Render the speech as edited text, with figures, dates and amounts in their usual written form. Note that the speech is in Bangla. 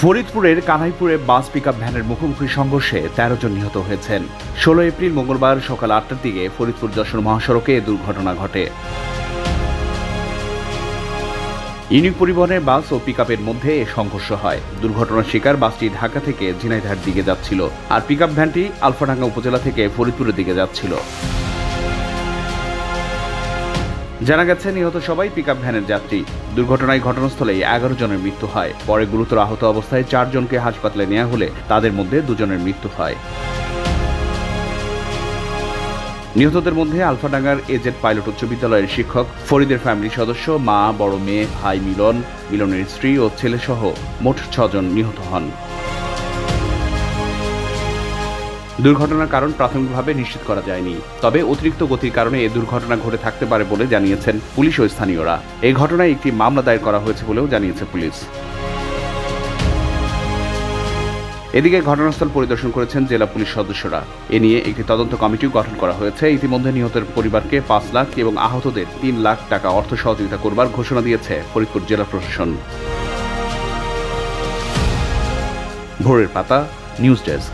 ফরিদপুরের কানাইপুরে বাস পিকআপ ভ্যানের মুখোমুখি সংঘর্ষে ১৩ জন নিহত হয়েছেন। ১৬ এপ্রিল মঙ্গলবার সকাল ৮টার দিকে ফরিদপুর যশোর মহাসড়কে এ দুর্ঘটনা ঘটে। ইউনিক পরিবহনের বাস ও পিকআপের মধ্যে এ সংঘর্ষ হয়। দুর্ঘটনার শিকার বাসটি ঢাকা থেকে ঝিনাইদহের দিকে যাচ্ছিল, আর পিকআপ ভ্যানটি আলফাডাঙ্গা উপজেলা থেকে ফরিদপুরের দিকে যাচ্ছিল। জানা গেছে, নিহত সবাই পিকআপ ভ্যানের যাত্রী। দুর্ঘটনায় ঘটনাস্থলেই ১১ জনের মৃত্যু হয়। পরে গুরুতর আহত অবস্থায় ৪ জনকে হাসপাতালে নেওয়া হলে তাদের মধ্যে ২ জনের মৃত্যু হয়। নিহতদের মধ্যে আলফাডাঙ্গার এজেড পাইলট উচ্চ বিদ্যালয়ের শিক্ষক, ফরিদের ফ্যামিলির সদস্য, মা, বড় মেয়ে, ভাই মিলন, মিলনের স্ত্রী ও ছেলেসহ মোট ৬ জন নিহত হন। দুর্ঘটনার কারণ প্রাথমিকভাবে নিশ্চিত করা যায়নি, তবে অতিরিক্ত গতির কারণে এ দুর্ঘটনা ঘটে থাকতে পারে বলে জানিয়েছেন পুলিশ ও স্থানীয়রা। এই ঘটনায় একটি মামলা দায়ের করা হয়েছে বলেও জানিয়েছে পুলিশ। এদিকে ঘটনাস্থল পরিদর্শন করেছেন জেলা পুলিশ সদস্যরা। এ নিয়ে একটি তদন্ত কমিটিও গঠন করা হয়েছে। ইতিমধ্যে নিহতের পরিবারকে ৫ লাখ এবং আহতদের ৩ লাখ টাকা অর্থ সহযোগিতা করবার ঘোষণা দিয়েছে ফরিদপুর জেলা প্রশাসন। ভোরের পাতা, নিউজ ডেস্ক।